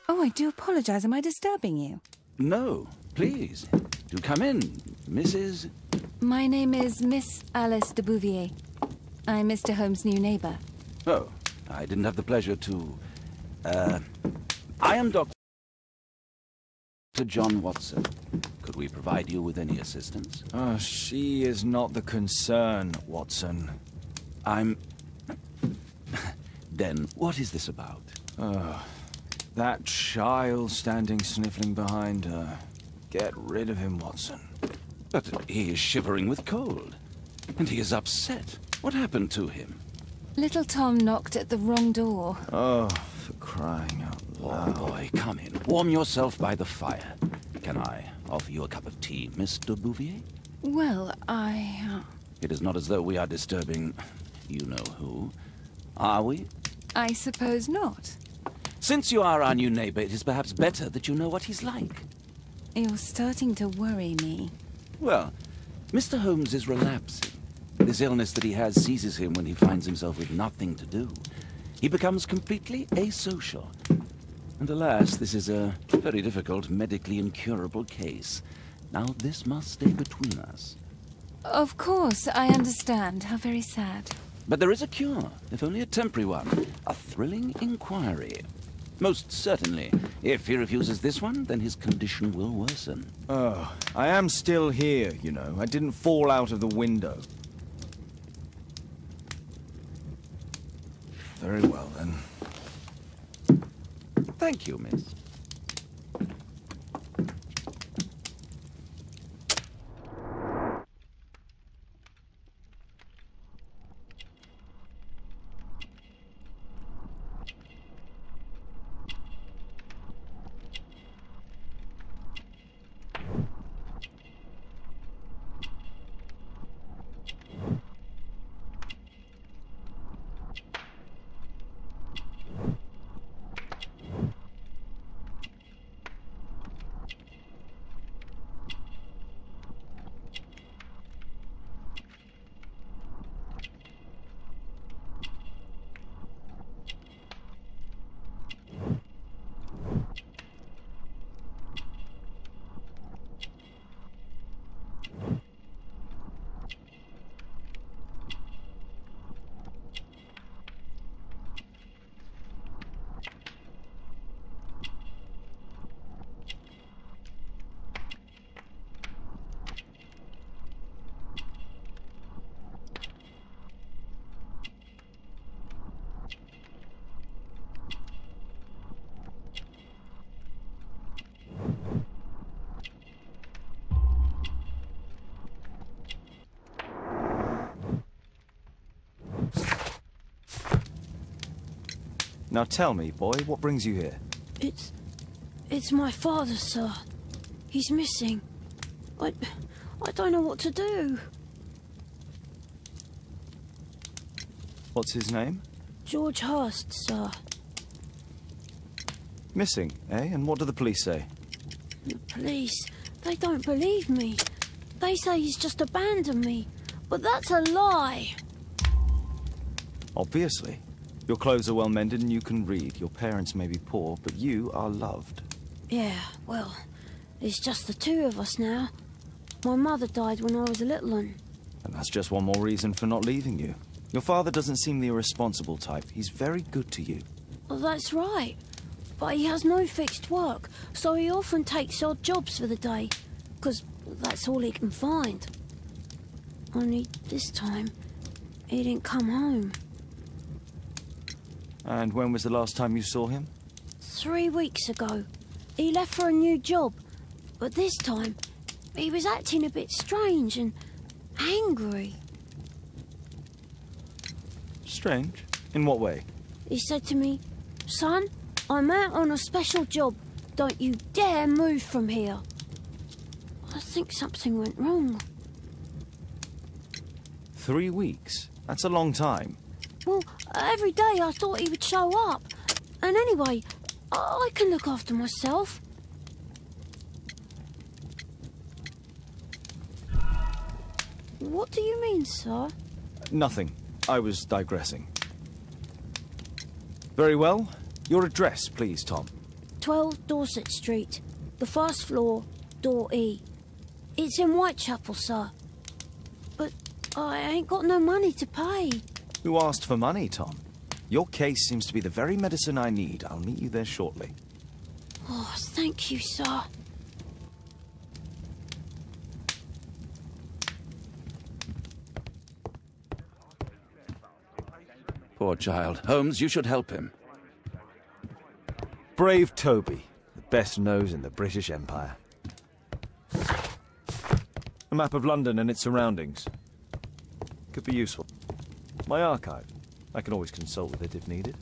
Oh, I do apologize. Am I disturbing you? No, please. Do come in, Mrs. My name is Miss Alice de Bouvier. I'm Mr. Holmes' new neighbor. Oh, I didn't have the pleasure to... I am Dr. John Watson. Could we provide you with any assistance? She is not the concern, Watson. Then, what is this about? That child standing sniffling behind her. Get rid of him, Watson. But he is shivering with cold. And he is upset. What happened to him? Little Tom knocked at the wrong door. Oh, for crying out loud. Oh, boy, come in. Warm yourself by the fire. Can I offer you a cup of tea, Miss de Bouvier? Well, It is not as though we are disturbing you-know-who. Are we? I suppose not. Since you are our new neighbor, it is perhaps better that you know what he's like. You're starting to worry me. Well, Mr. Holmes is relapsing. This illness that he has seizes him when he finds himself with nothing to do. He becomes completely asocial. And alas, this is a very difficult, medically incurable case. Now, this must stay between us. Of course, I understand. How very sad. But there is a cure, if only a temporary one. A thrilling inquiry. Most certainly. If he refuses this one, then his condition will worsen. Oh, I am still here, you know. I didn't fall out of the window. Very well, then. Thank you, miss. Now tell me, boy, what brings you here? It's my father, sir. He's missing. I don't know what to do. What's his name? George Hurst, sir. Missing, eh? And what do the police say? The police, they don't believe me. They say he's just abandoned me. But that's a lie. Obviously. Your clothes are well mended and you can read. Your parents may be poor, but you are loved. Yeah, well, it's just the two of us now. My mother died when I was a little one. And that's just one more reason for not leaving you. Your father doesn't seem the irresponsible type. He's very good to you. Well, that's right. But he has no fixed work, so he often takes odd jobs for the day. 'Cause that's all he can find. Only this time, he didn't come home. And when was the last time you saw him? 3 weeks ago. He left for a new job. But this time, he was acting a bit strange and angry. Strange? In what way? He said to me, "Son, I'm out on a special job. Don't you dare move from here." I think something went wrong. 3 weeks? That's a long time. Well, every day I thought he would show up. And anyway, I can look after myself. What do you mean, sir? Nothing. I was digressing. Very well. Your address, please, Tom. 12 Dorset Street. The first floor, door E. It's in Whitechapel, sir. But I ain't got no money to pay. Who asked for money, Tom? Your case seems to be the very medicine I need. I'll meet you there shortly. Oh, thank you, sir. Poor child. Holmes, you should help him. Brave Toby, the best nose in the British Empire. A map of London and its surroundings. Could be useful. My archive. I can always consult with it if needed.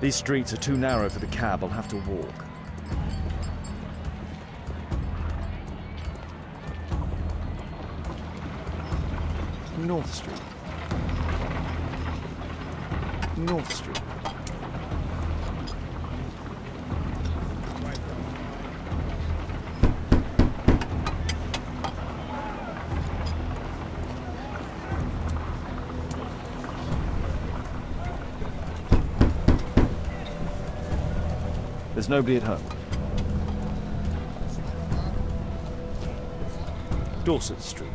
These streets are too narrow for the cab. I'll have to walk. North Street. North Street. There's nobody at home. Dorset Street.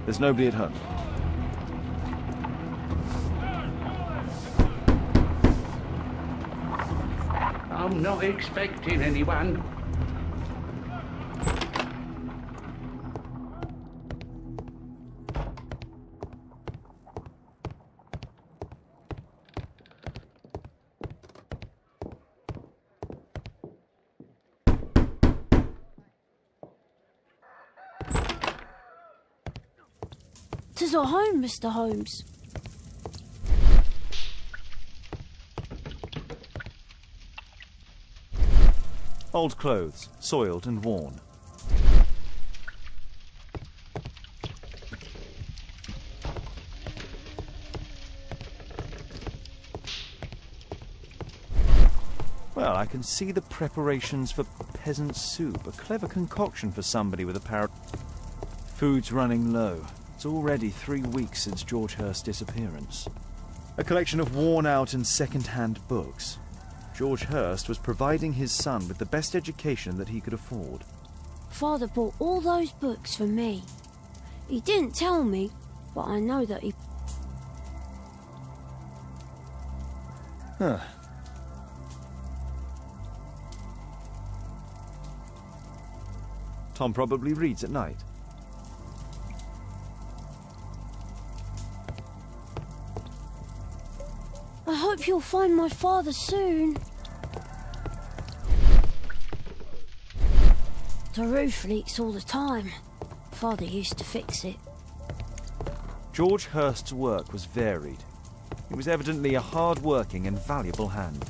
There's nobody at home. I'm not expecting anyone. Tis our home, Mr. Holmes. Old clothes, soiled and worn. Well, I can see the preparations for peasant soup. A clever concoction for somebody with a power. Food's running low. It's already 3 weeks since George Hurst's disappearance. A collection of worn-out and second-hand books. George Hurst was providing his son with the best education that he could afford. Father bought all those books for me. He didn't tell me, but I know that he... Huh. Tom probably reads at night. I hope you'll find my father soon. The roof leaks all the time. Father used to fix it. George Hurst's work was varied. He was evidently a hard-working and valuable hand.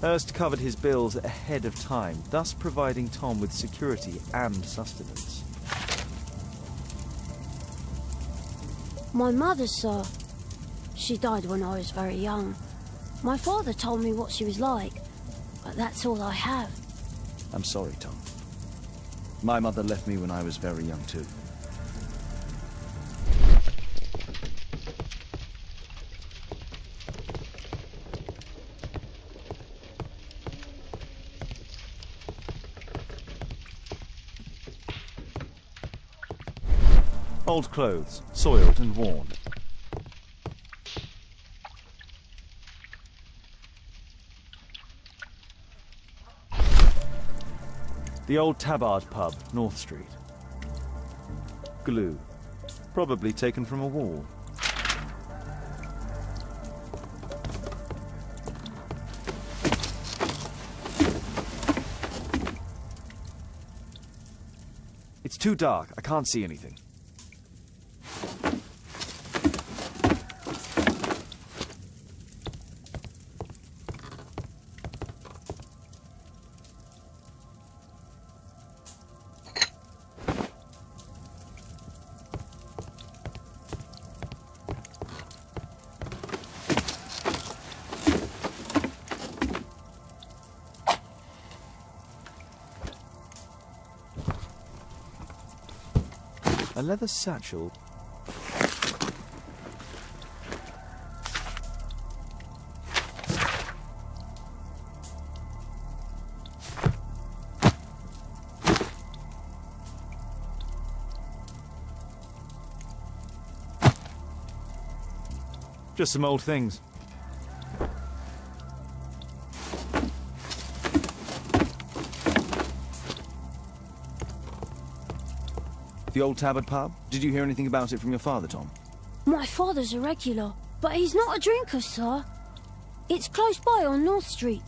Hurst covered his bills ahead of time, thus providing Tom with security and sustenance. My mother, sir. She died when I was very young. My father told me what she was like, but that's all I have. I'm sorry, Tom. My mother left me when I was very young, too. Old clothes, soiled and worn. The old Tabard pub, North Street. Glue. Probably taken from a wall. It's too dark. I can't see anything. A leather satchel. Just some old things. The old Tabard pub? Did you hear anything about it from your father, Tom? My father's a regular, but he's not a drinker, sir. It's close by on North Street.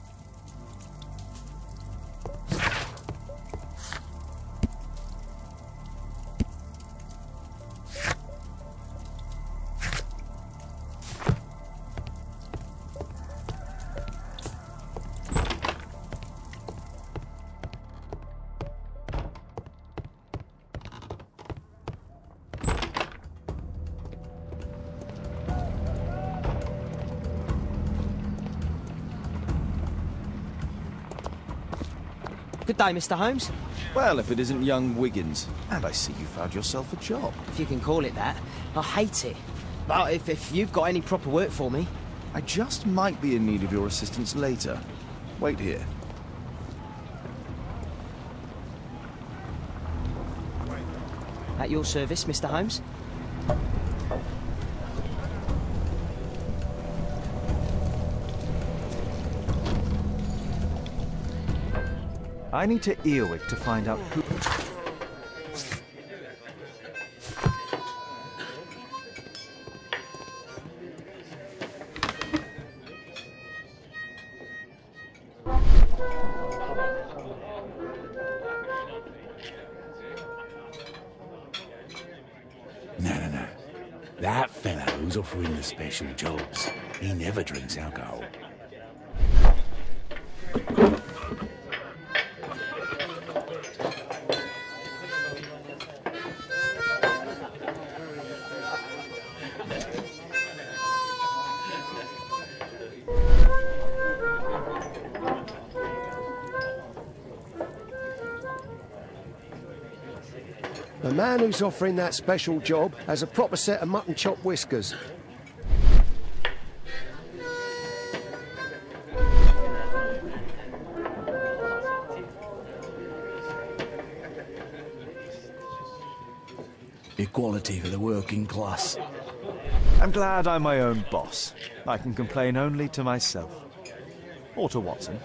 Good day, Mr. Holmes. Well, if it isn't young Wiggins. And I see you found yourself a job. If you can call it that. I hate it. But if you've got any proper work for me... I just might be in need of your assistance later. Wait here. At your service, Mr. Holmes. I need to Earwig to find out who... No. That fella who's offering the special jobs, he never drinks alcohol. The man who's offering that special job has a proper set of mutton chop whiskers. Equality for the working class. I'm glad I'm my own boss. I can complain only to myself. Or to Watson.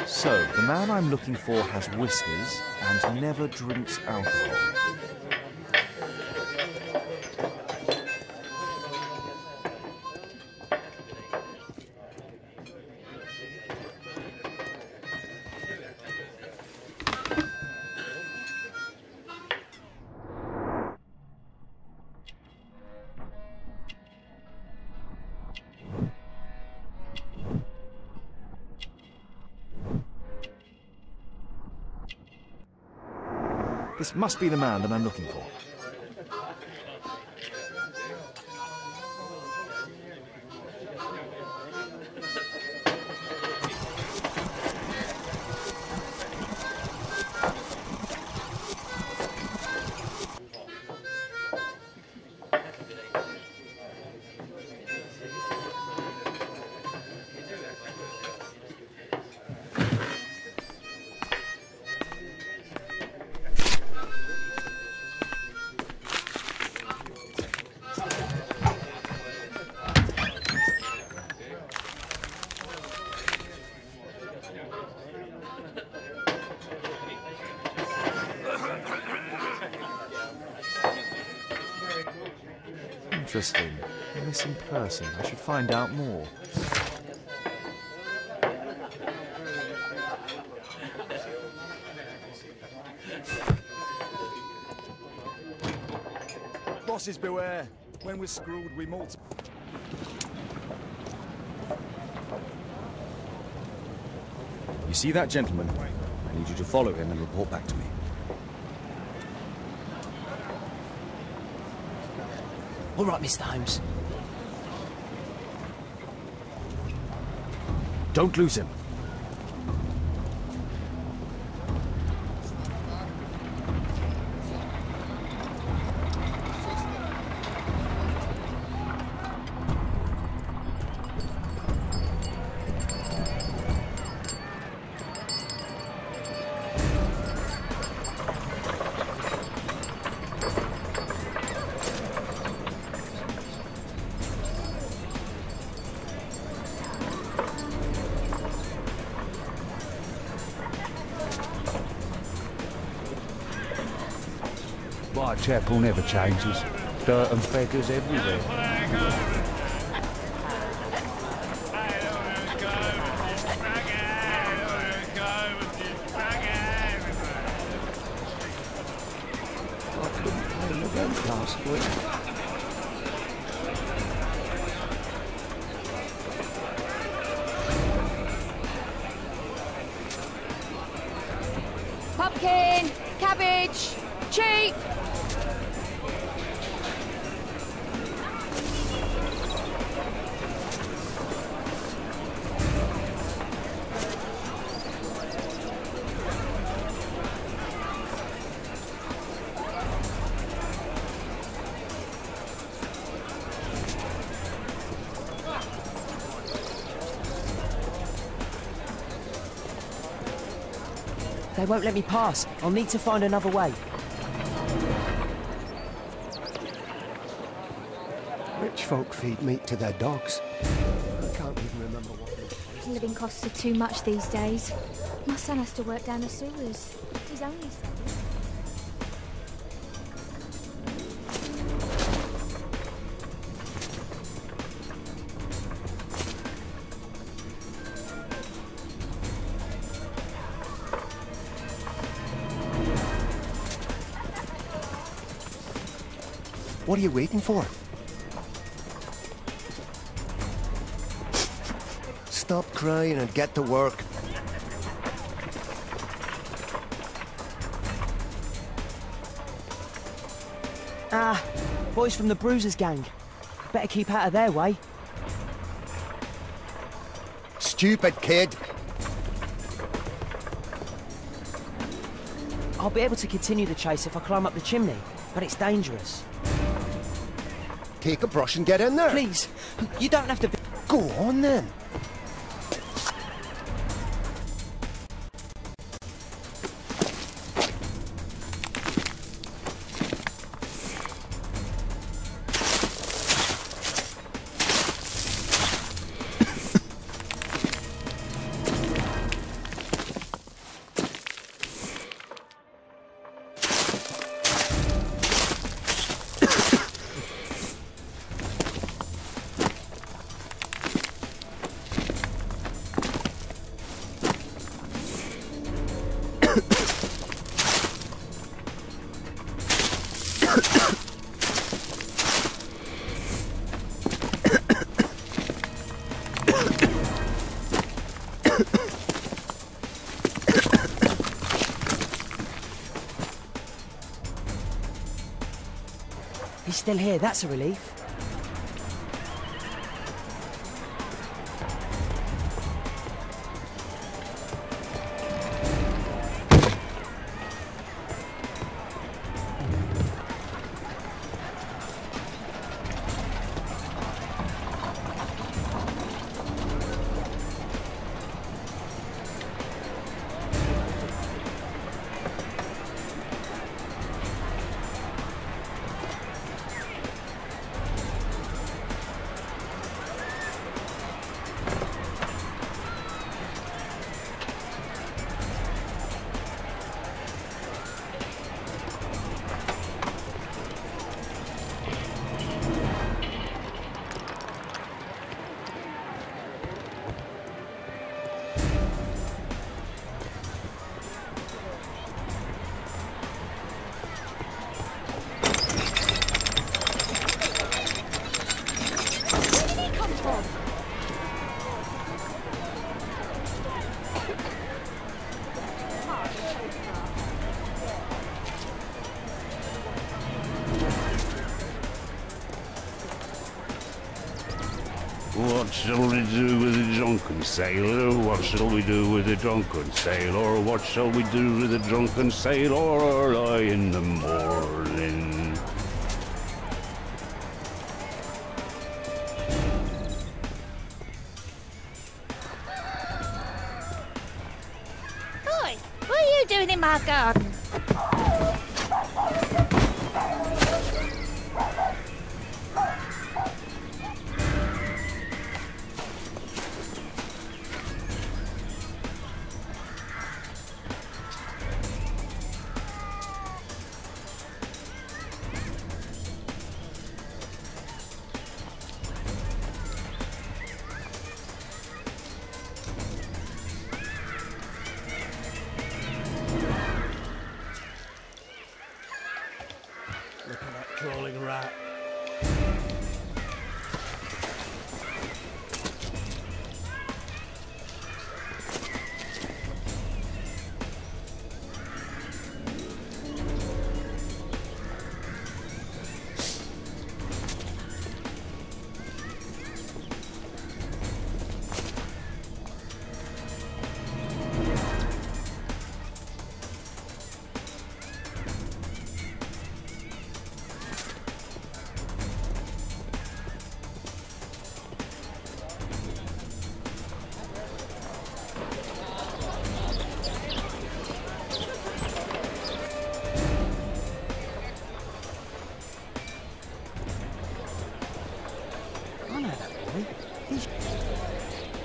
So, the man I'm looking for has whiskers and never drinks alcohol. This must be the man that I'm looking for. Interesting. A missing person. I should find out more. Bosses beware. When we're screwed, we multiply. You see that gentleman? I need you to follow him and report back to me. All right, Mr. Holmes. Don't lose him. Whitechapel never changes. Dirt and beggars everywhere. I couldn't play an event last week. Pumpkin! Cabbage! Cheap! They won't let me pass. I'll need to find another way. Rich folk feed meat to their dogs. I can't even remember what it is. Living costs are too much these days. My son has to work down the sewers. He's only 7. What are you waiting for? Stop crying and get to work. Ah, boys from the Bruisers gang. Better keep out of their way. Stupid kid. I'll be able to continue the chase if I climb up the chimney, but it's dangerous. Take a brush and get in there. Please, you don't have to be... Go on then. He's still here, that's a relief. What shall we do with a drunken sailor? What shall we do with a drunken sailor? What shall we do with a drunken sailor early in the morning? Oi, what are you doing in my garden? Look at that crawling rat.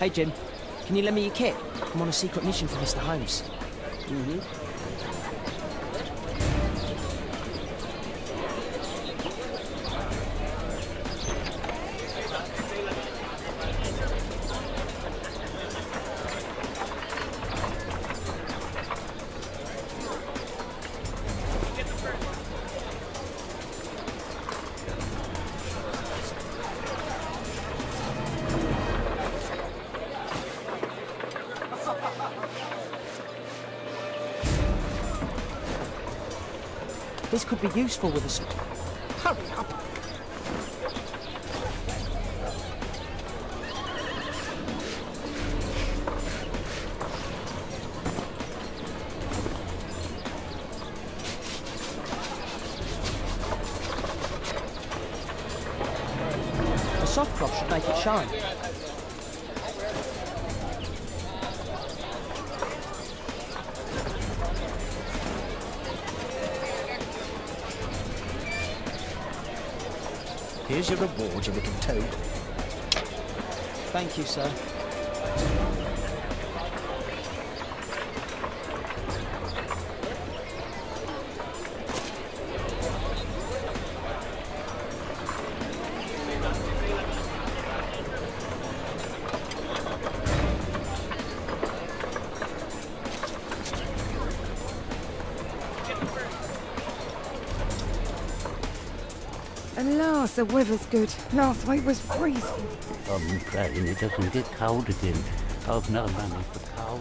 Hey Jim, can you lend me your kit? I'm on a secret mission for Mr. Holmes. This could be useful with us. Hurry up! soft cloth should make it shine. Here's your reward, you little toad. Thank you, sir. Alas, the weather's good. Last week was freezing. I'm praying it doesn't get cold again. I've no money for coal.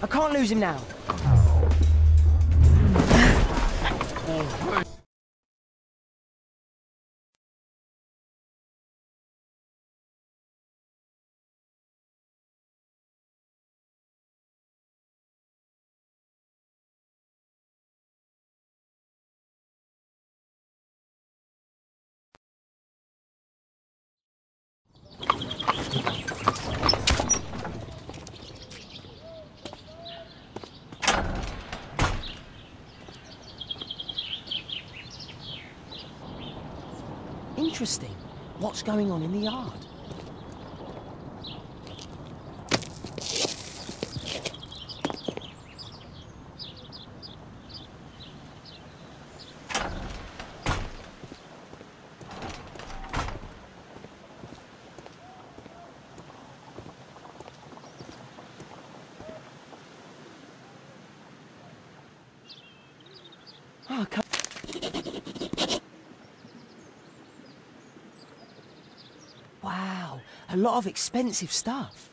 I can't lose him now. Interesting. What's going on in the yard? Oh, wow, a lot of expensive stuff.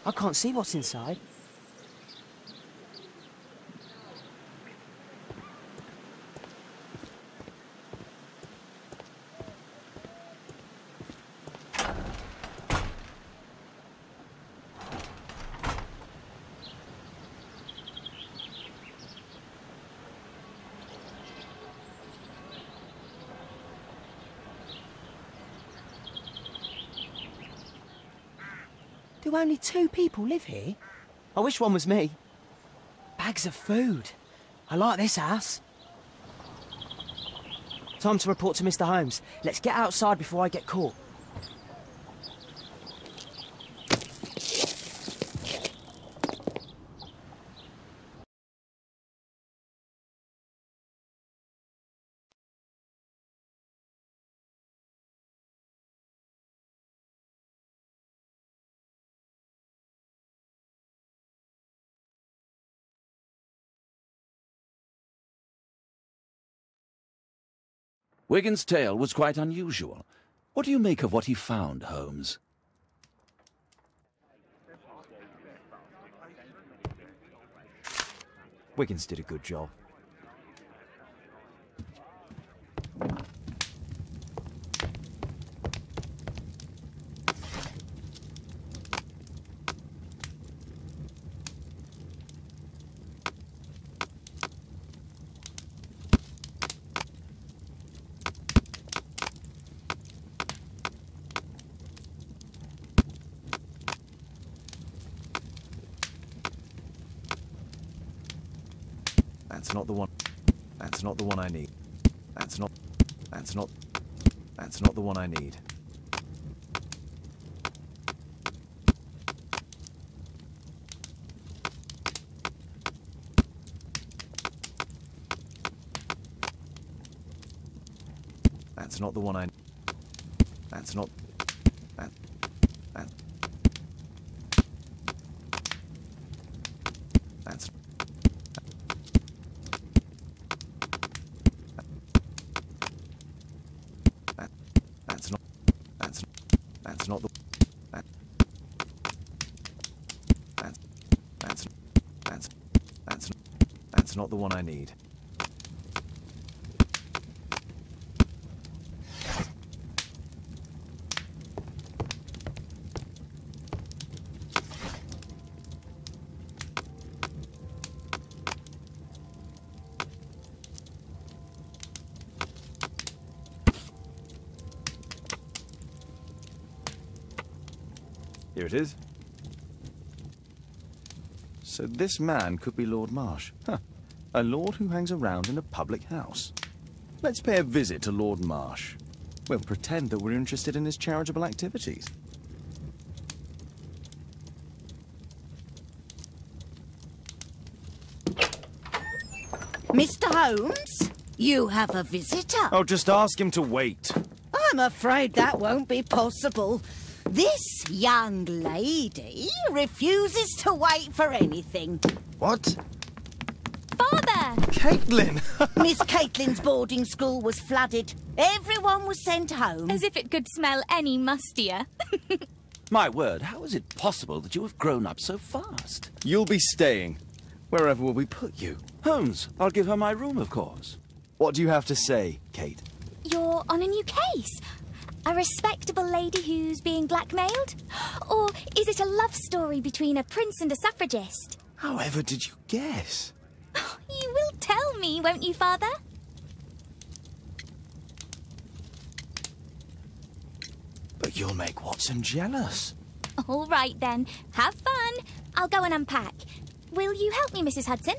I can't see what's inside. Do only 2 people live here? I wish one was me. Bags of food. I like this house. Time to report to Mr. Holmes. Let's get outside before I get caught. Wigan's tale was quite unusual. What do you make of what he found, Holmes? Wiggins did a good job. That's not the one. That's not the one I need. That's not the one I need. That's not the one I. That's not. That. That's. That's not the. That's not the one I need. it is. So this man could be Lord Marsh. Huh. A lord who hangs around in a public house. Let's pay a visit to Lord Marsh. We'll pretend that we're interested in his charitable activities. Mr. Holmes, you have a visitor. Oh, just ask him to wait. I'm afraid that won't be possible. This young lady refuses to wait for anything. What? Father! Caitlin! Miss Caitlin's boarding school was flooded. Everyone was sent home. As if it could smell any mustier. My word, how is it possible that you have grown up so fast? You'll be staying. Wherever will we put you? Holmes, I'll give her my room, of course. What do you have to say, Kate? You're on a new case. A respectable lady who's being blackmailed? Or is it a love story between a prince and a suffragist? However did you guess? You will tell me, won't you, Father? But you'll make Watson jealous. All right, then. Have fun. I'll go and unpack. Will you help me, Mrs. Hudson?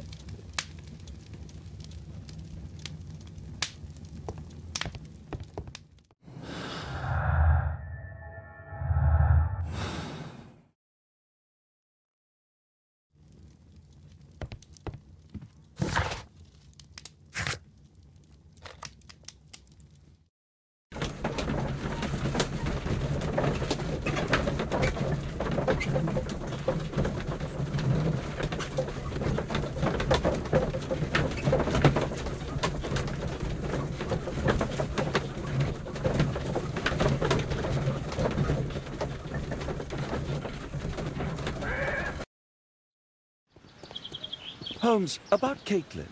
Holmes, about Caitlin.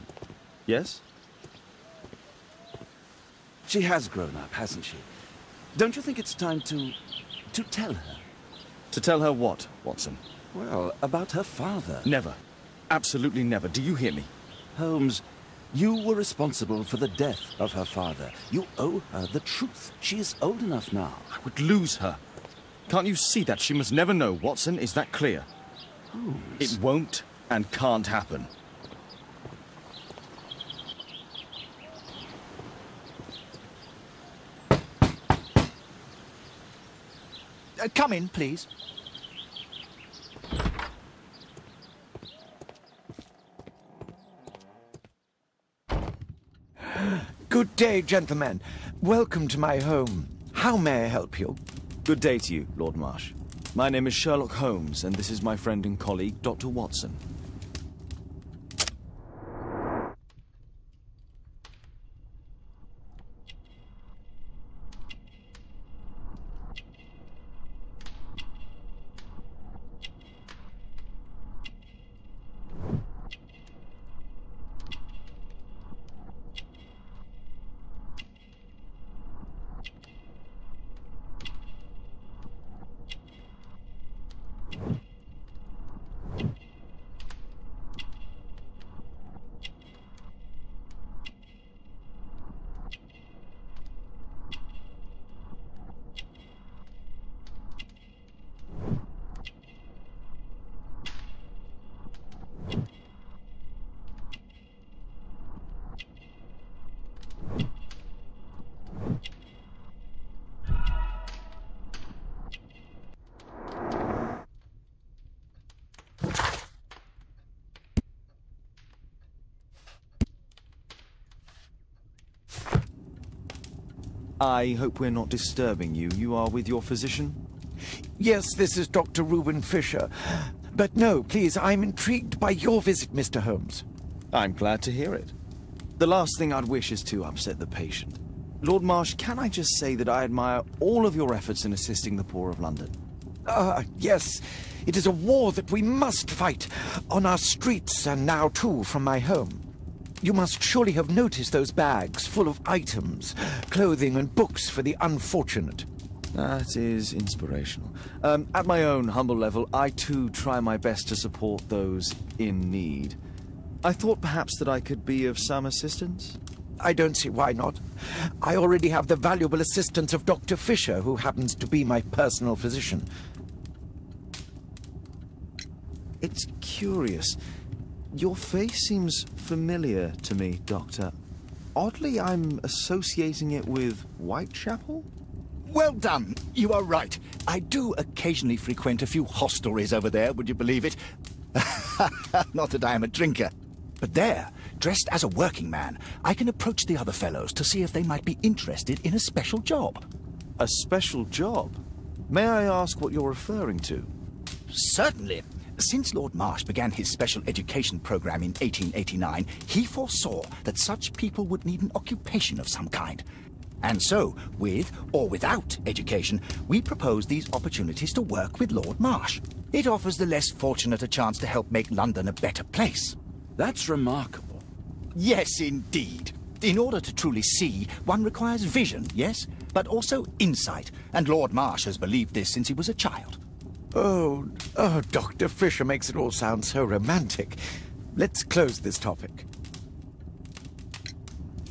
Yes? She has grown up, hasn't she? Don't you think it's time to tell her? To tell her what, Watson? Well, about her father. Never. Absolutely never. Do you hear me? Holmes, you were responsible for the death of her father. You owe her the truth. She is old enough now. I would lose her. Can't you see that? She must never know, Watson. Is that clear? Holmes. It won't and can't happen. Come in, please. Good day, gentlemen. Welcome to my home. How may I help you? Good day to you, Lord Marsh. My name is Sherlock Holmes, and this is my friend and colleague, Dr. Watson. I hope we're not disturbing you. You are with your physician? Yes, this is Dr. Reuben Fisher. But no, please, I'm intrigued by your visit, Mr. Holmes. I'm glad to hear it. The last thing I'd wish is to upset the patient. Lord Marsh, can I just say that I admire all of your efforts in assisting the poor of London? Yes. It is a war that we must fight, on our streets and now, too, from my home. You must surely have noticed those bags full of items, clothing and books for the unfortunate. That is inspirational. At my own humble level, I too try my best to support those in need. I thought perhaps that I could be of some assistance. I don't see why not. I already have the valuable assistance of Dr. Fisher, who happens to be my personal physician. It's curious. Your face seems familiar to me, Doctor. Oddly, I'm associating it with Whitechapel? Well done. You are right. I do occasionally frequent a few hostelries over there, would you believe it? Not that I am a drinker. But there, dressed as a working man, I can approach the other fellows to see if they might be interested in a special job. A special job? May I ask what you're referring to? Certainly. Since Lord Marsh began his special education program in 1889, he foresaw that such people would need an occupation of some kind. And so, with or without education, we propose these opportunities to work with Lord Marsh. It offers the less fortunate a chance to help make London a better place. That's remarkable. Yes, indeed. In order to truly see, one requires vision, yes, but also insight, and Lord Marsh has believed this since he was a child. Oh, Dr. Fisher makes it all sound so romantic. Let's close this topic.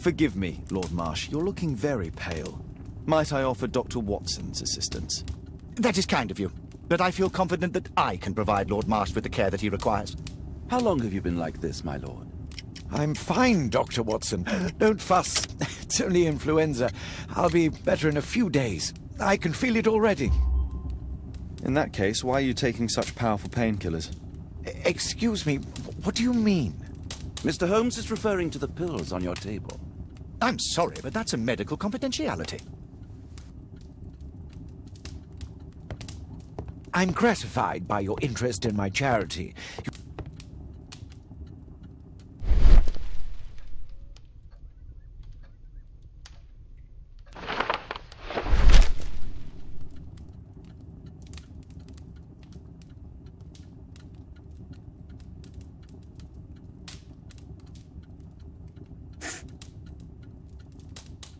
Forgive me, Lord Marsh. You're looking very pale. Might I offer Dr. Watson's assistance? That is kind of you, but I feel confident that I can provide Lord Marsh with the care that he requires. How long have you been like this, my lord? I'm fine, Dr. Watson. Don't fuss. It's only influenza. I'll be better in a few days. I can feel it already. In that case, why are you taking such powerful painkillers? Excuse me, what do you mean? Mr. Holmes is referring to the pills on your table. I'm sorry, but that's a medical confidentiality. I'm gratified by your interest in my charity.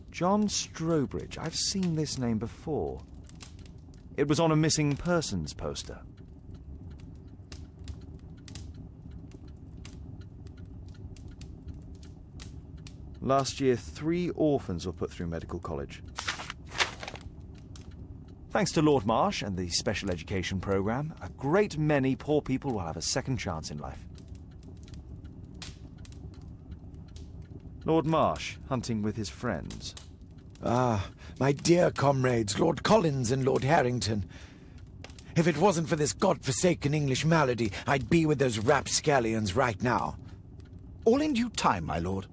John Strobridge. I've seen this name before. It was on a missing persons poster. Last year, 3 orphans were put through medical college. Thanks to Lord Marsh and the special education program, a great many poor people will have a second chance in life. Lord Marsh, hunting with his friends. Ah, my dear comrades, Lord Collins and Lord Harrington. If it wasn't for this godforsaken English malady, I'd be with those rapscallions right now. All in due time, my lord.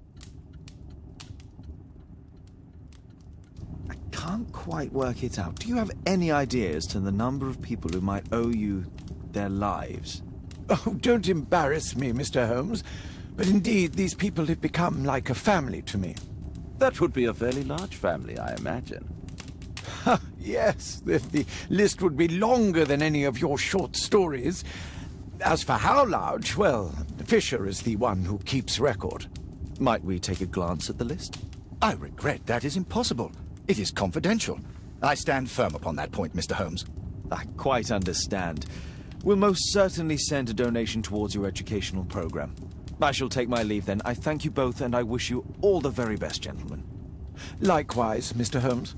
I can't quite work it out. Do you have any idea as to the number of people who might owe you their lives? Oh, don't embarrass me, Mr. Holmes. But indeed, these people have become like a family to me. That would be a fairly large family, I imagine. Yes, the list would be longer than any of your short stories. As for how large, well, Fisher is the one who keeps record. Might we take a glance at the list? I regret that is impossible. It is confidential. I stand firm upon that point, Mr. Holmes. I quite understand. We'll most certainly send a donation towards your educational program. I shall take my leave then. I thank you both, and I wish you all the very best, gentlemen. Likewise, Mr. Holmes.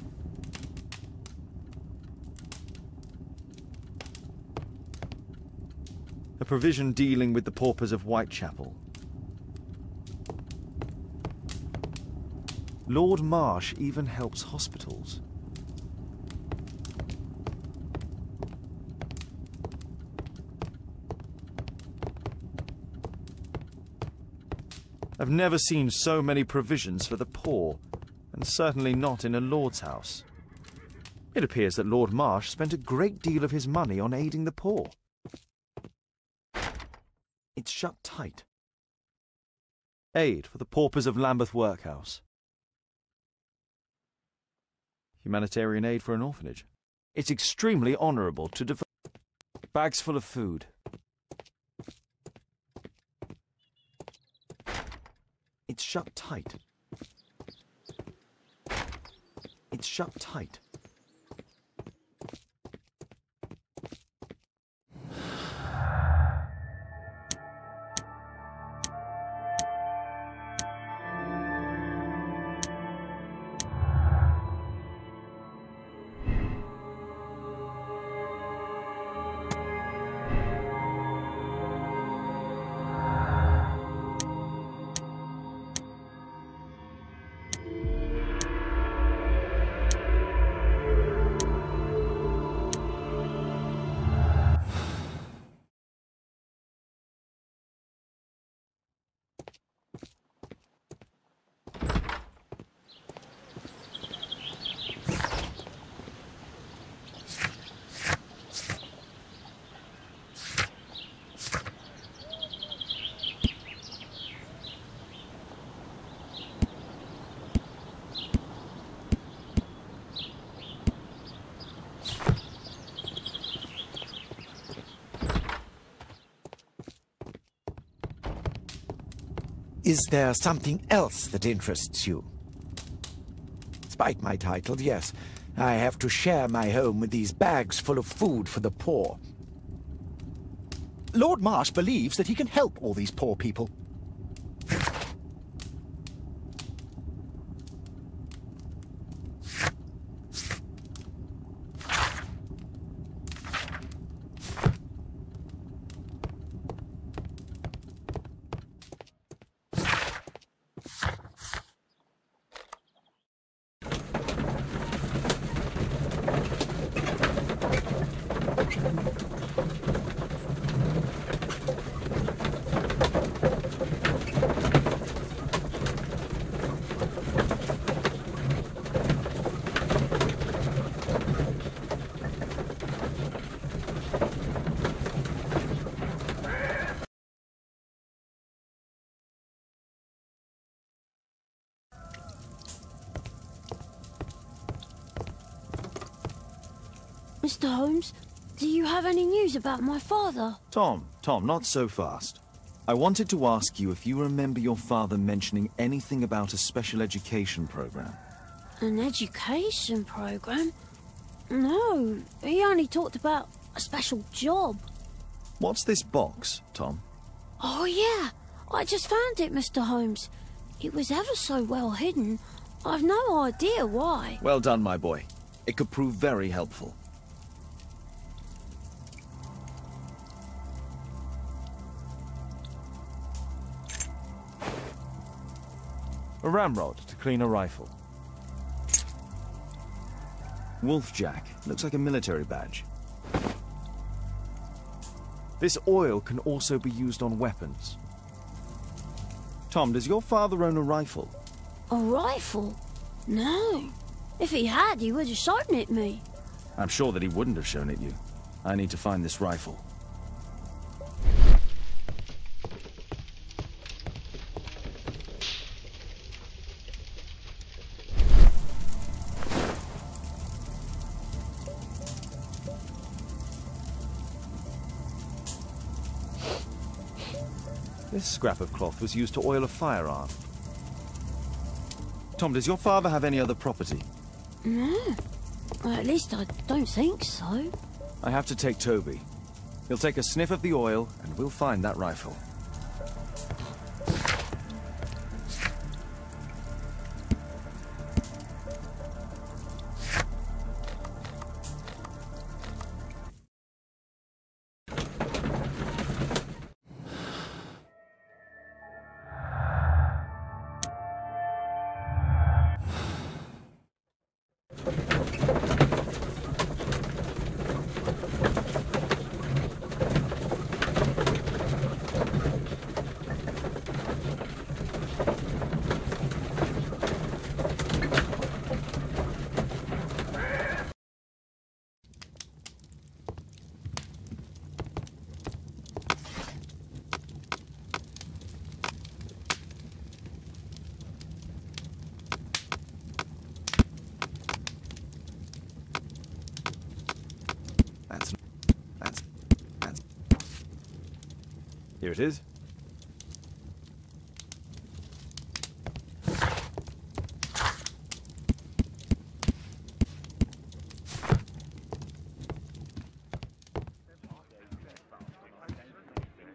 A provision dealing with the paupers of Whitechapel. Lord Marsh even helps hospitals. I've never seen so many provisions for the poor, and certainly not in a lord's house. It appears that Lord Marsh spent a great deal of his money on aiding the poor. It's shut tight. Aid for the paupers of Lambeth Workhouse. Humanitarian aid for an orphanage. It's extremely honourable to devote bags full of food. It's shut tight. It's shut tight. Is there something else that interests you? Despite my title, yes, I have to share my home with these bags full of food for the poor. Lord Marsh believes that he can help all these poor people. Mr. Holmes, do you have any news about my father? Tom, not so fast. I wanted to ask you if you remember your father mentioning anything about a special education program. An education program? No, he only talked about a special job. What's this box, Tom? Oh yeah, I just found it, Mr. Holmes. It was ever so well hidden. I've no idea why. Well done, my boy. It could prove very helpful. A ramrod to clean a rifle. Wolfjack. Looks like a military badge. This oil can also be used on weapons. Tom, does your father own a rifle? A rifle? No. If he had, he would have shown it me. I'm sure that he wouldn't have shown it you. I need to find this rifle. This scrap of cloth was used to oil a firearm. Tom, does your father have any other property? No. Well, at least I don't think so. I have to take Toby. He'll take a sniff of the oil, and we'll find that rifle. Here it is.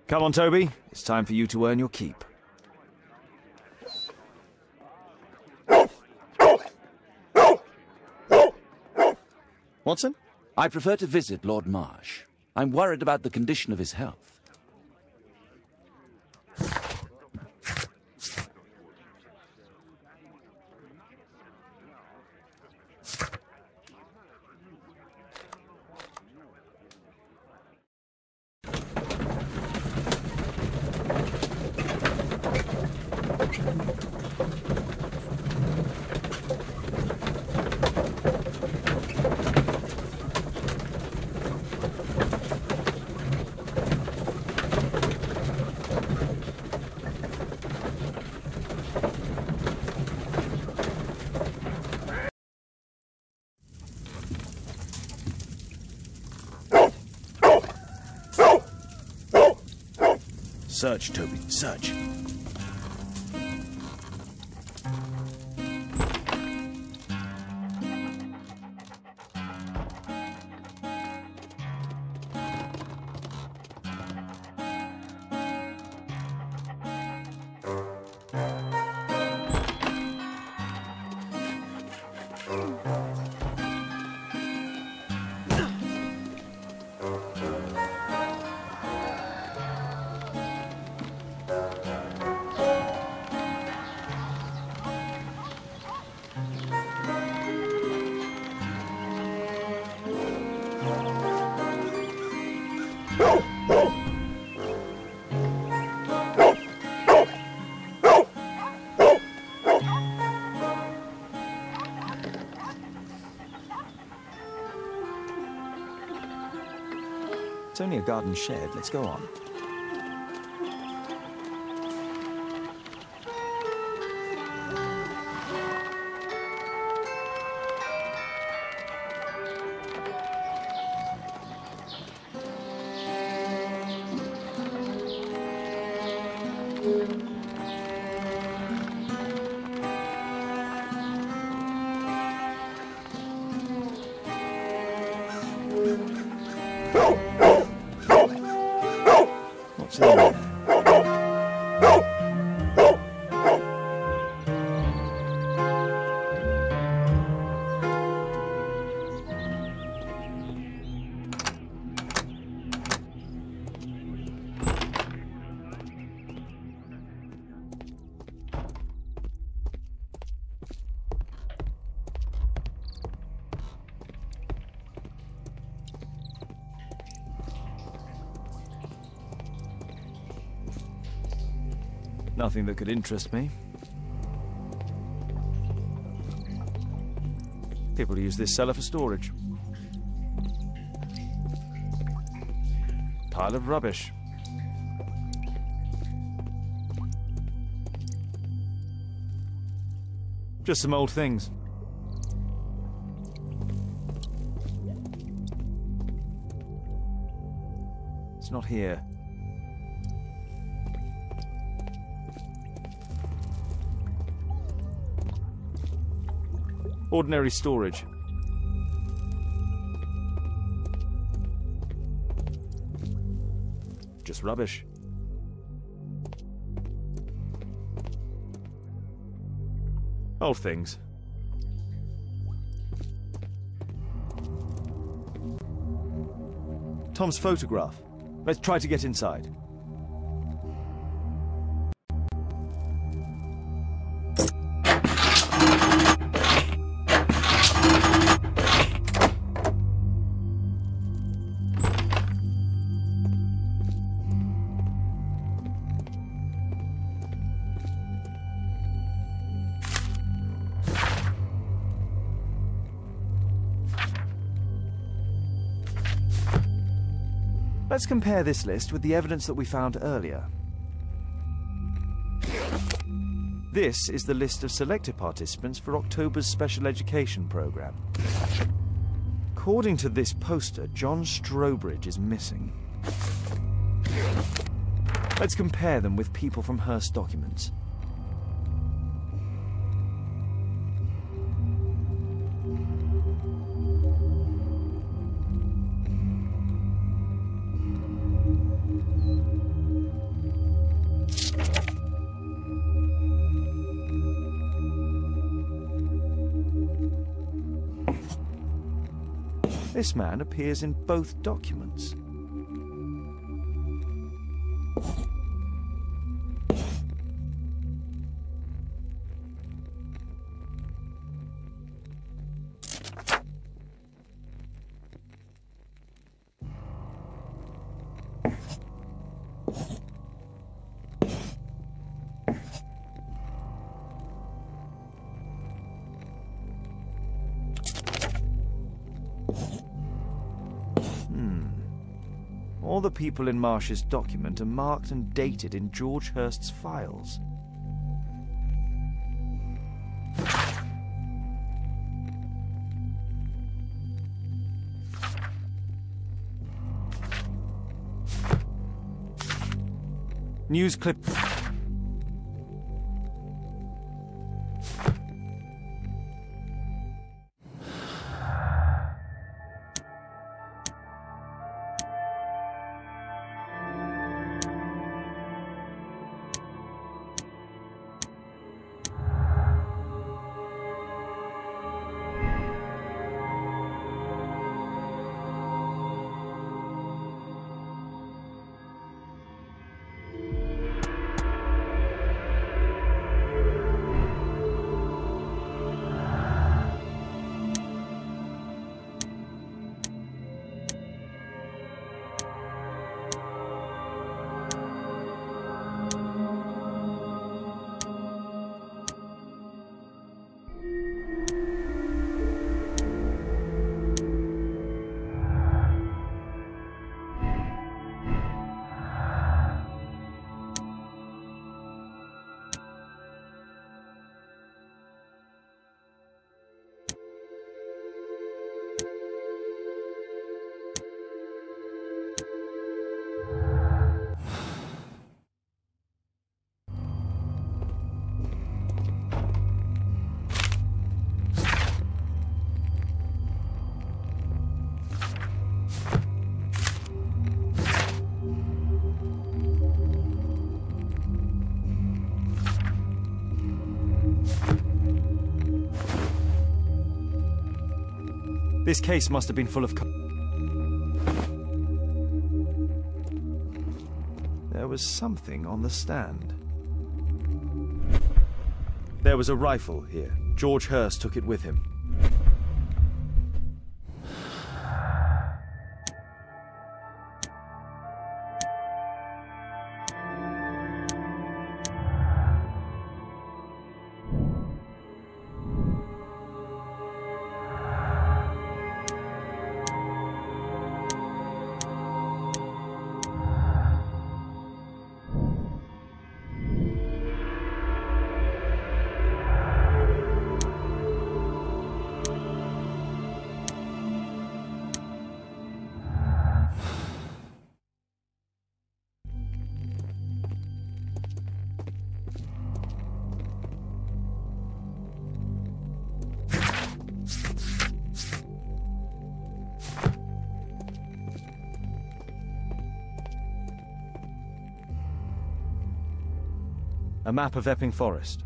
Come on, Toby. It's time for you to earn your keep. Watson? I prefer to visit Lord Marsh. I'm worried about the condition of his health. Search, Toby, search. It's only a garden shed. Let's go on. What's in there? Nothing that could interest me. People use this cellar for storage. Pile of rubbish. Just some old things. It's not here. Ordinary storage. Just rubbish. Old things. Tom's photograph. Let's try to get inside. Let's compare this list with the evidence that we found earlier. This is the list of selected participants for October's special education program. According to this poster, John Strobridge is missing. Let's compare them with people from Hearst documents. This man appears in both documents. All the people in Marsh's document are marked and dated in George Hearst's files. News clip. This case must have been full of... There was something on the stand. There was a rifle here. George Hurst took it with him. A map of Epping Forest.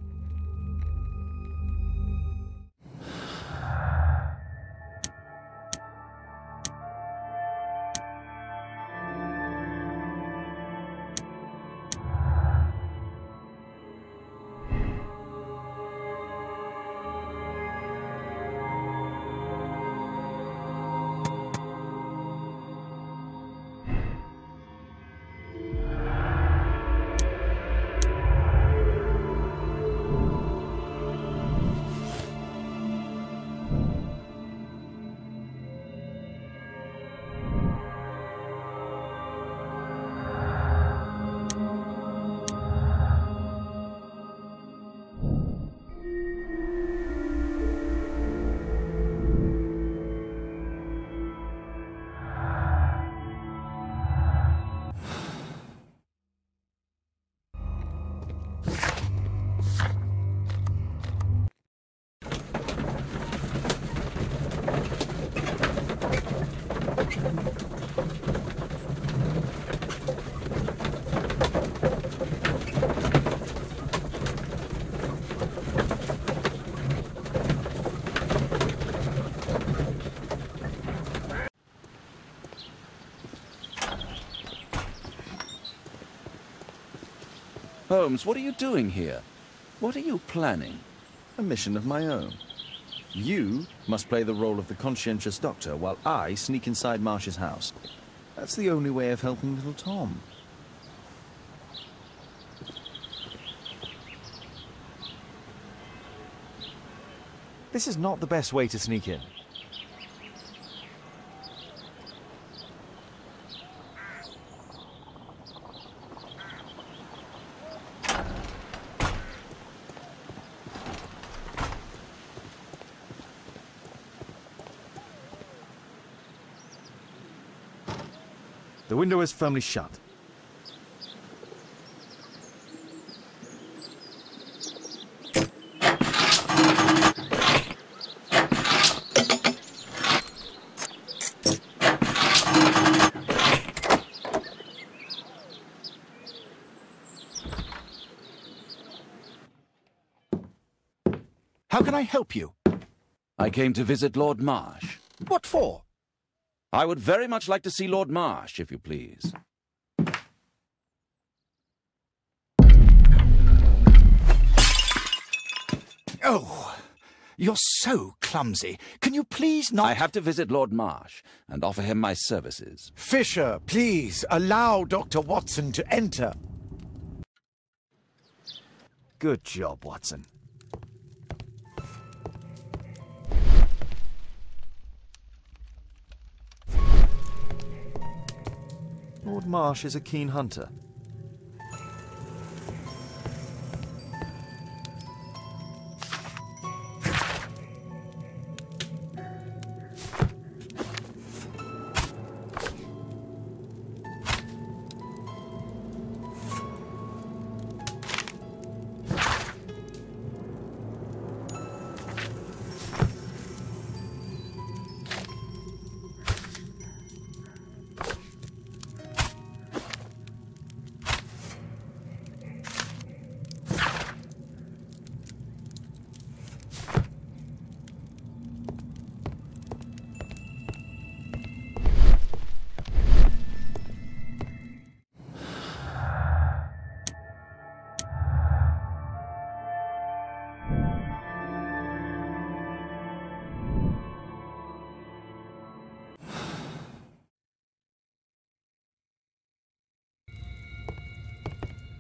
Holmes, what are you doing here? What are you planning? A mission of my own. You must play the role of the conscientious doctor while I sneak inside Marsh's house. That's the only way of helping little Tom. This is not the best way to sneak in. The window is firmly shut. How can I help you? I came to visit Lord Marsh. What for? I would very much like to see Lord Marsh, if you please. Oh, you're so clumsy. Can you please not... I have to visit Lord Marsh and offer him my services. Fisher, please, allow Dr. Watson to enter. Good job, Watson. Lord Marsh is a keen hunter.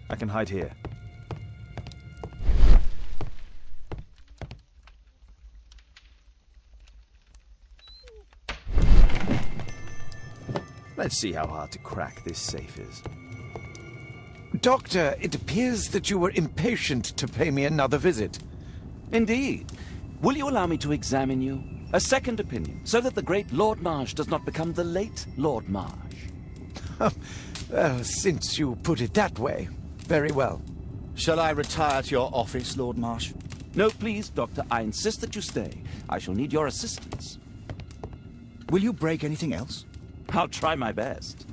I can hide here. Let's see how hard to crack this safe is. Doctor, it appears that you were impatient to pay me another visit. Indeed. Will you allow me to examine you? A second opinion, so that the great Lord Marsh does not become the late Lord Marsh. Well, since you put it that way, very well. Shall I retire to your office, Lord Marsh? No, please, Doctor. I insist that you stay. I shall need your assistance. Will you break anything else? I'll try my best.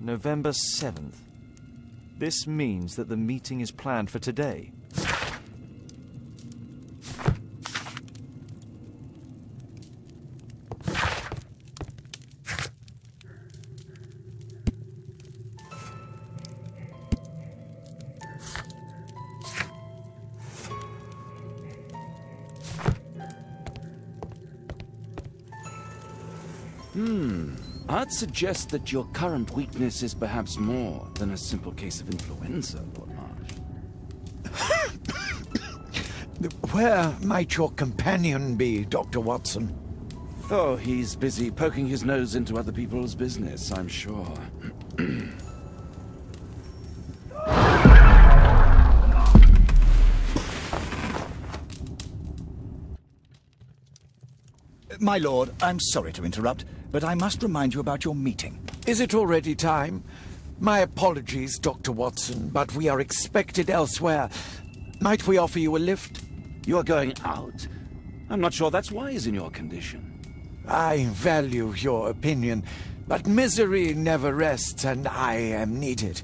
November 7th. This means that the meeting is planned for today. I'd suggest that your current weakness is perhaps more than a simple case of influenza, Lord Marsh. Where might your companion be, Dr. Watson? Oh, he's busy poking his nose into other people's business, I'm sure. My lord, I'm sorry to interrupt, but I must remind you about your meeting. Is it already time? My apologies, Dr. Watson, but we are expected elsewhere. Might we offer you a lift? You are going out? I'm not sure that's wise in your condition. I value your opinion, but misery never rests, and I am needed.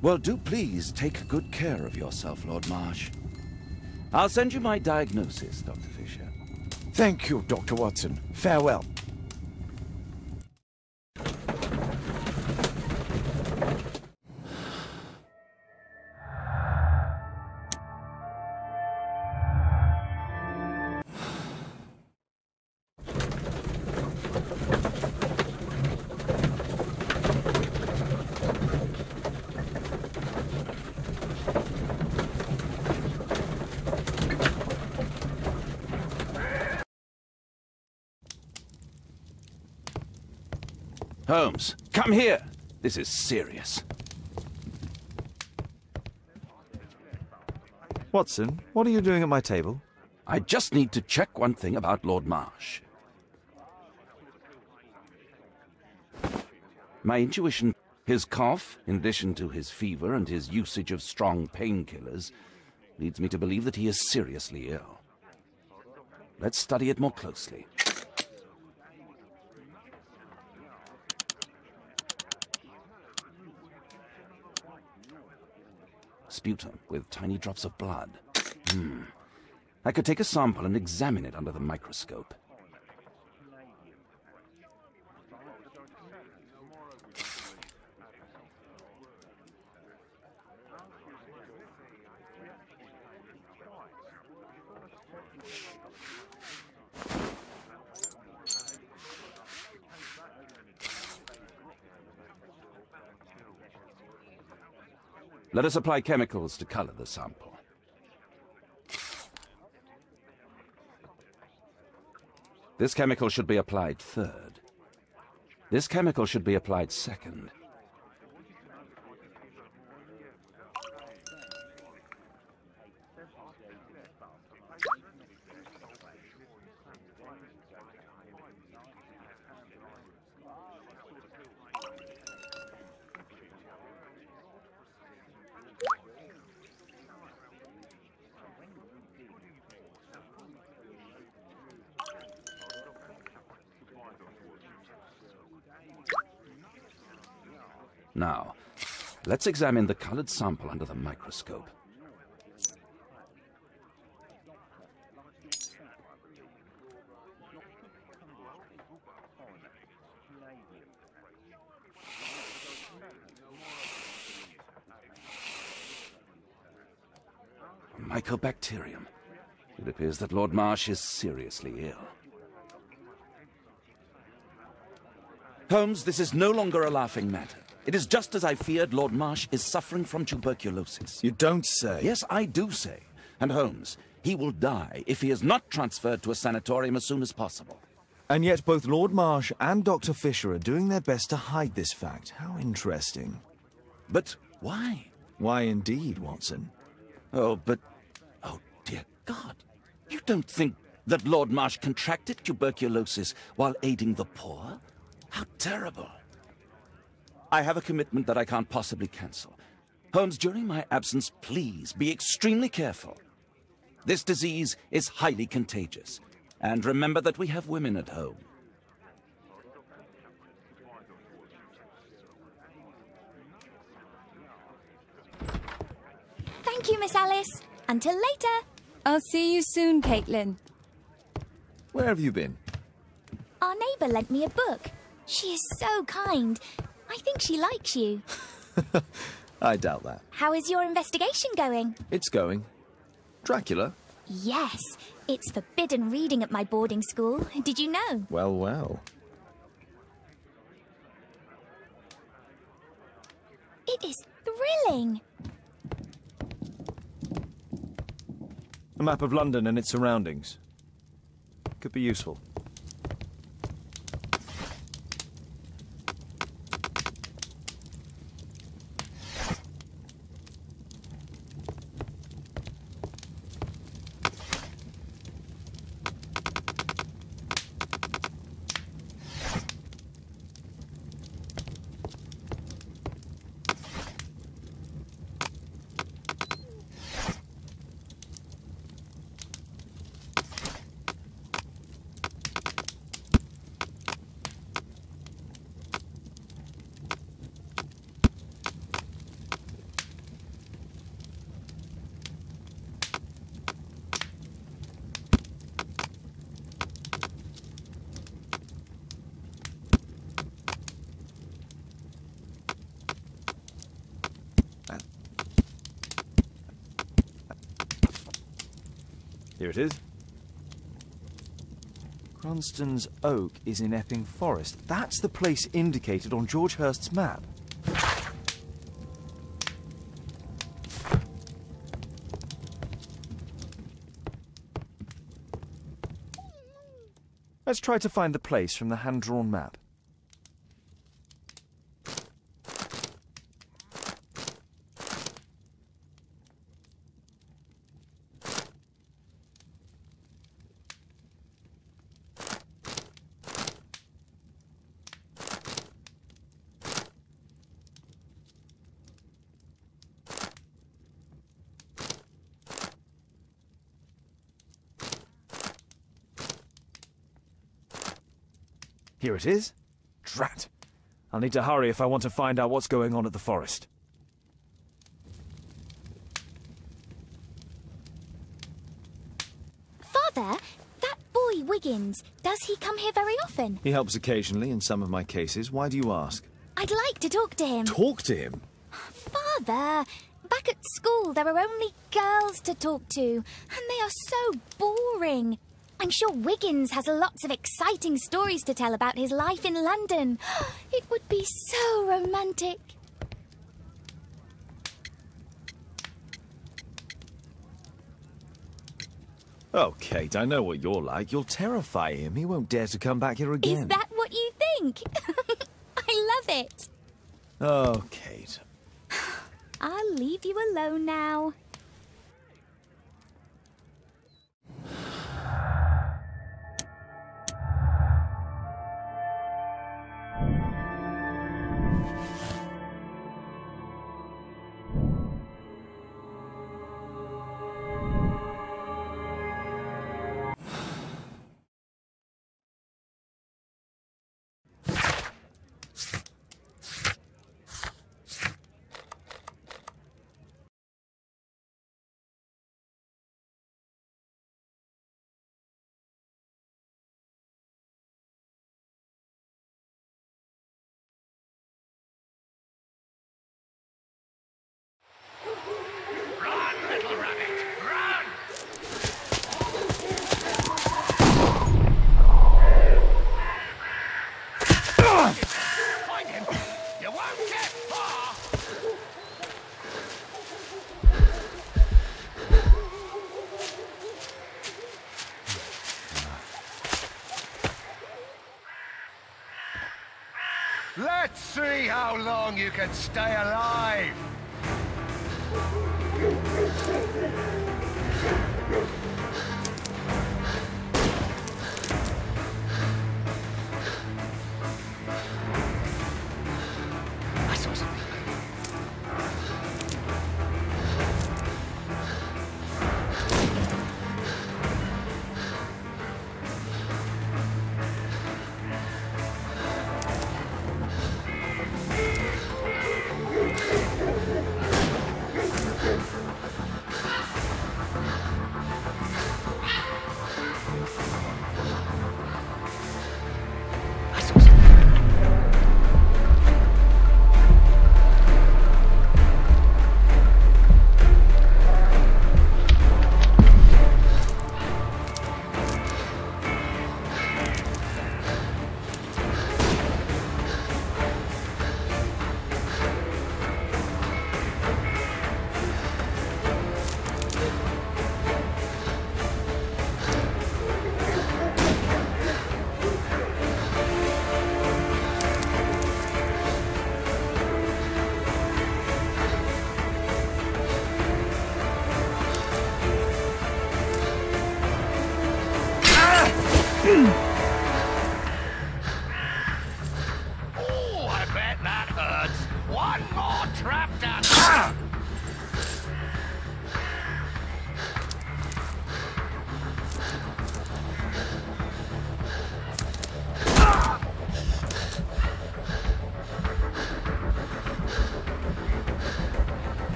Well, do please take good care of yourself, Lord Marsh. I'll send you my diagnosis, Dr. Fisher. Thank you, Dr. Watson. Farewell. Holmes, come here. This is serious. Watson, what are you doing at my table? I just need to check one thing about Lord Marsh. My intuition, his cough, in addition to his fever and his usage of strong painkillers, leads me to believe that he is seriously ill. Let's study it more closely. Sputum with tiny drops of blood. I could take a sample and examine it under the microscope. Let us apply chemicals to color the sample. This chemical should be applied third. This chemical should be applied second. Now, let's examine the colored sample under the microscope. Mycobacterium. It appears that Lord Marsh is seriously ill. Holmes, this is no longer a laughing matter. It is just as I feared. Lord Marsh is suffering from tuberculosis. You don't say. Yes, I do say. And Holmes, he will die if he is not transferred to a sanatorium as soon as possible. And yet both Lord Marsh and Dr. Fisher are doing their best to hide this fact. How interesting. But why? Why indeed, Watson? Oh, dear God. You don't think that Lord Marsh contracted tuberculosis while aiding the poor? How terrible. I have a commitment that I can't possibly cancel. Holmes, during my absence, please be extremely careful. This disease is highly contagious. And remember that we have women at home. Thank you, Miss Alice. Until later. I'll see you soon, Caitlin. Where have you been? Our neighbour lent me a book. She is so kind. I think she likes you. I doubt that. How is your investigation going? It's going. Dracula? Yes. It's forbidden reading at my boarding school. Did you know? Well, well. It is thrilling. A map of London and its surroundings. Could be useful. Here it is. Cranston's Oak is in Epping Forest. That's the place indicated on George Hurst's map. Let's try to find the place from the hand-drawn map. Here it is. Drat. I'll need to hurry if I want to find out what's going on at the forest. Father, that boy Wiggins, does he come here very often? He helps occasionally in some of my cases. Why do you ask? I'd like to talk to him. Talk to him? Father, back at school there are only girls to talk to, and they are so boring. I'm sure Wiggins has lots of exciting stories to tell about his life in London. It would be so romantic. Oh, Kate, I know what you're like. You'll terrify him. He won't dare to come back here again. Is that what you think? I love it. Oh, Kate. I'll leave you alone now. Let's see how long you can stay alive! I saw something. Oh, I bet that hurts. One more trap down.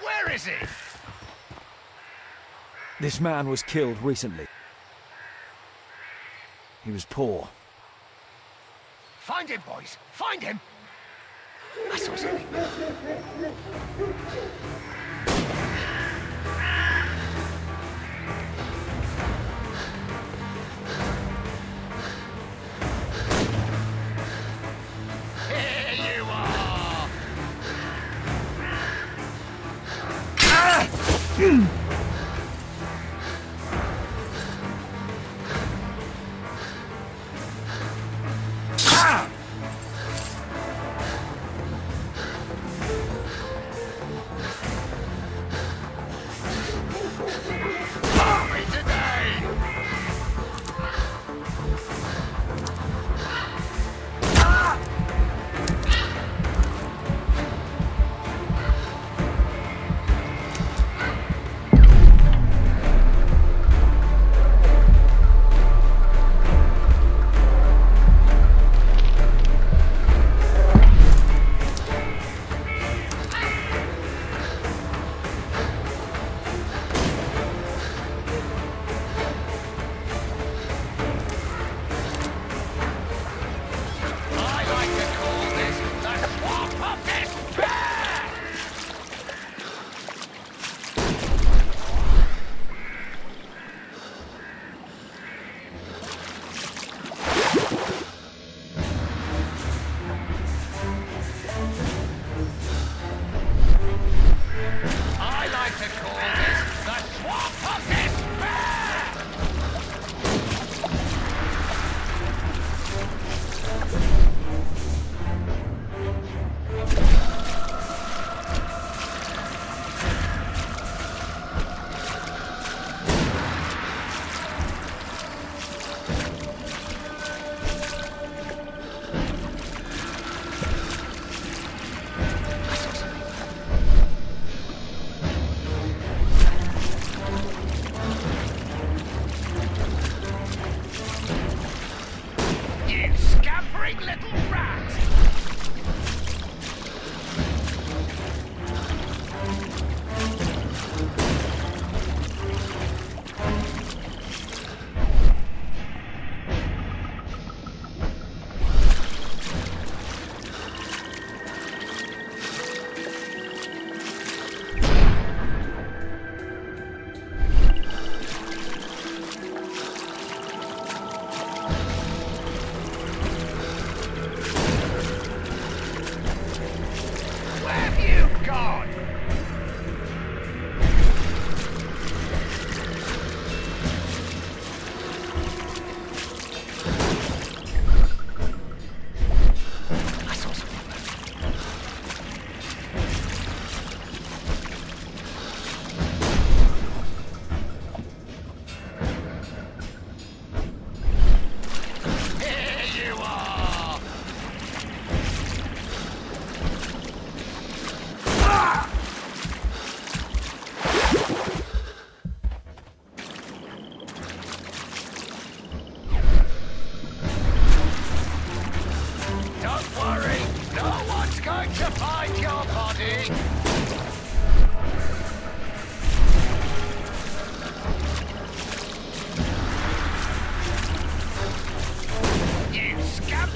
Where is he? This man was killed recently. He was poor. Find him, boys. Find him. I saw something. Here you are.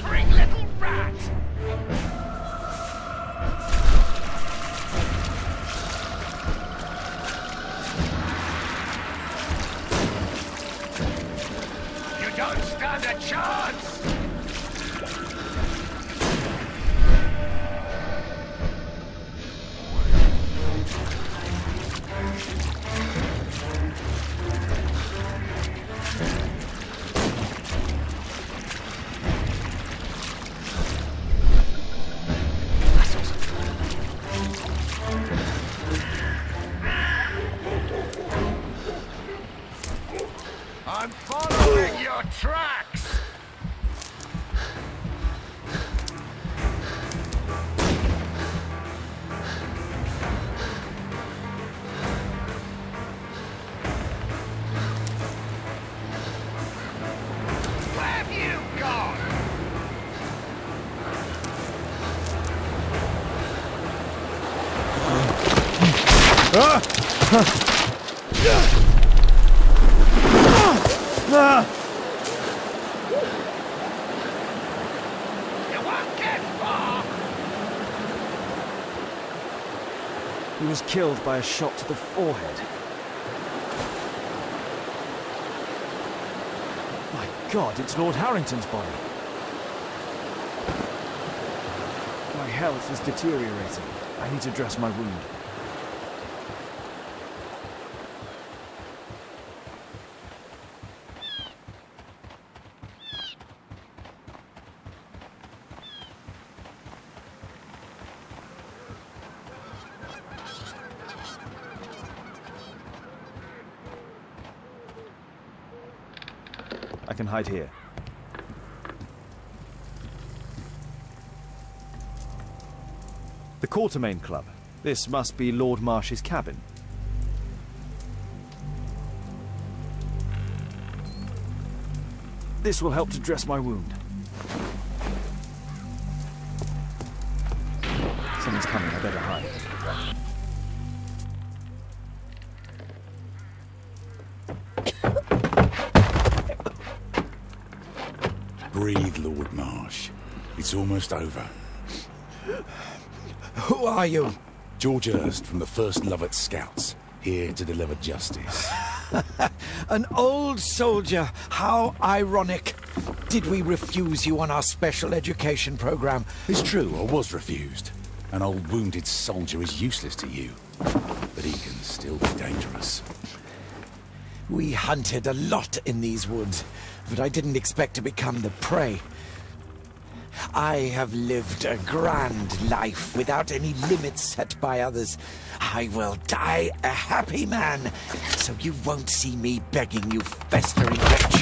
lumbering little rat! You don't stand a chance! I'm following your tracks! Where have you gone? You won't get far! He was killed by a shot to the forehead. My God, it's Lord Harrington's body. My health is deteriorating. I need to dress my wound. I can hide here. The Quartermain Club. This must be Lord Marsh's cabin. This will help to dress my wound. Someone's coming, I better hide. Breathe, Lord Marsh. It's almost over. Who are you? George Hurst from the 1st Lovett Scouts, here to deliver justice. An old soldier. How ironic. Did we refuse you on our special education program? It's true, I was refused. An old wounded soldier is useless to you, but he can still be dangerous. We hunted a lot in these woods, but I didn't expect to become the prey. I have lived a grand life without any limits set by others. I will die a happy man, so you won't see me begging you festering wretch.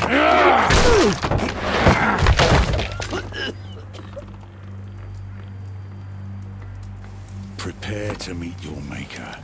Prepare to meet your maker.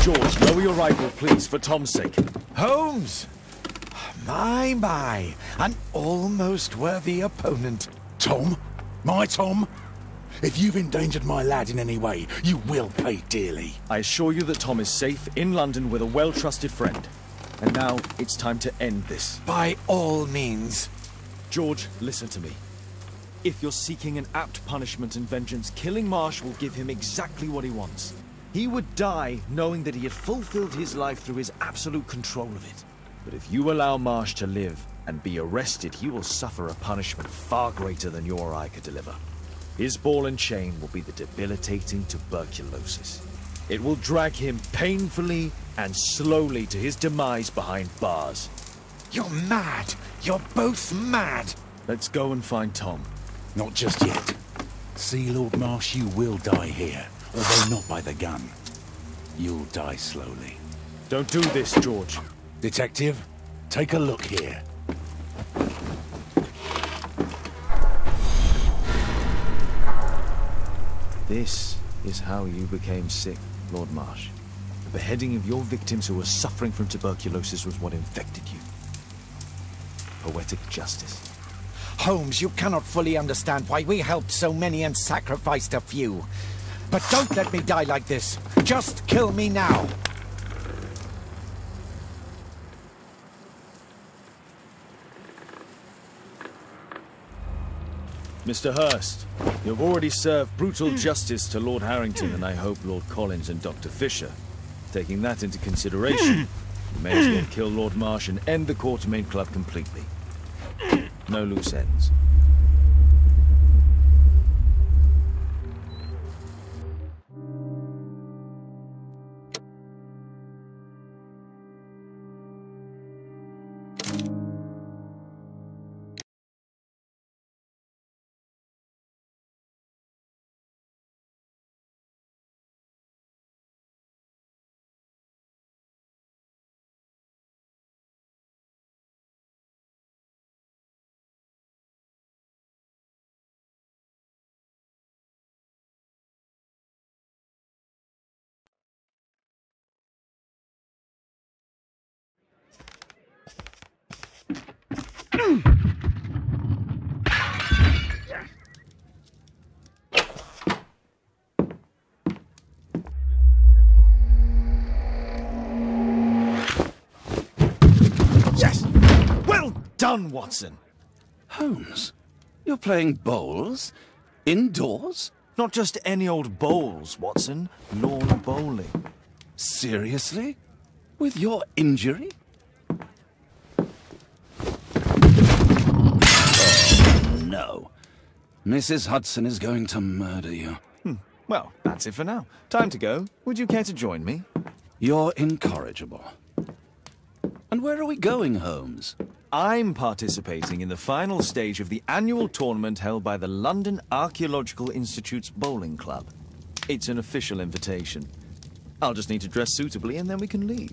George, lower your rifle, please, for Tom's sake. Holmes! My, an almost worthy opponent. Tom? My Tom? If you've endangered my lad in any way, you will pay dearly. I assure you that Tom is safe in London with a well-trusted friend. And now, it's time to end this. By all means. George, listen to me. If you're seeking an apt punishment and vengeance, killing Marsh will give him exactly what he wants. He would die knowing that he had fulfilled his life through his absolute control of it. But if you allow Marsh to live and be arrested, he will suffer a punishment far greater than you or I could deliver. His ball and chain will be the debilitating tuberculosis. It will drag him painfully and slowly to his demise behind bars. You're mad! You're both mad! Let's go and find Tom. Not just yet. See, Lord Marsh, you will die here, although not by the gun. You'll die slowly. Don't do this, George. Detective, take a look here. This is how you became sick, Lord Marsh. The beheading of your victims who were suffering from tuberculosis was what infected you. Poetic justice. Holmes, you cannot fully understand why we helped so many and sacrificed a few. But don't let me die like this. Just kill me now. Mr. Hurst, you've already served brutal justice to Lord Harrington and I hope Lord Collins and Dr. Fisher. Taking that into consideration, you may as well kill Lord Marsh and end the Quartermain Club completely. No loose ends. Yes! Well done, Watson! Holmes, you're playing bowls? Indoors? Not just any old bowls, Watson. Lawn bowling. Seriously? With your injury? Oh, no. Mrs. Hudson is going to murder you. Well, that's it for now. Time to go. Would you care to join me? You're incorrigible. And where are we going, Holmes? I'm participating in the final stage of the annual tournament held by the London Archaeological Institute's bowling club. It's an official invitation. I'll just need to dress suitably and then we can leave.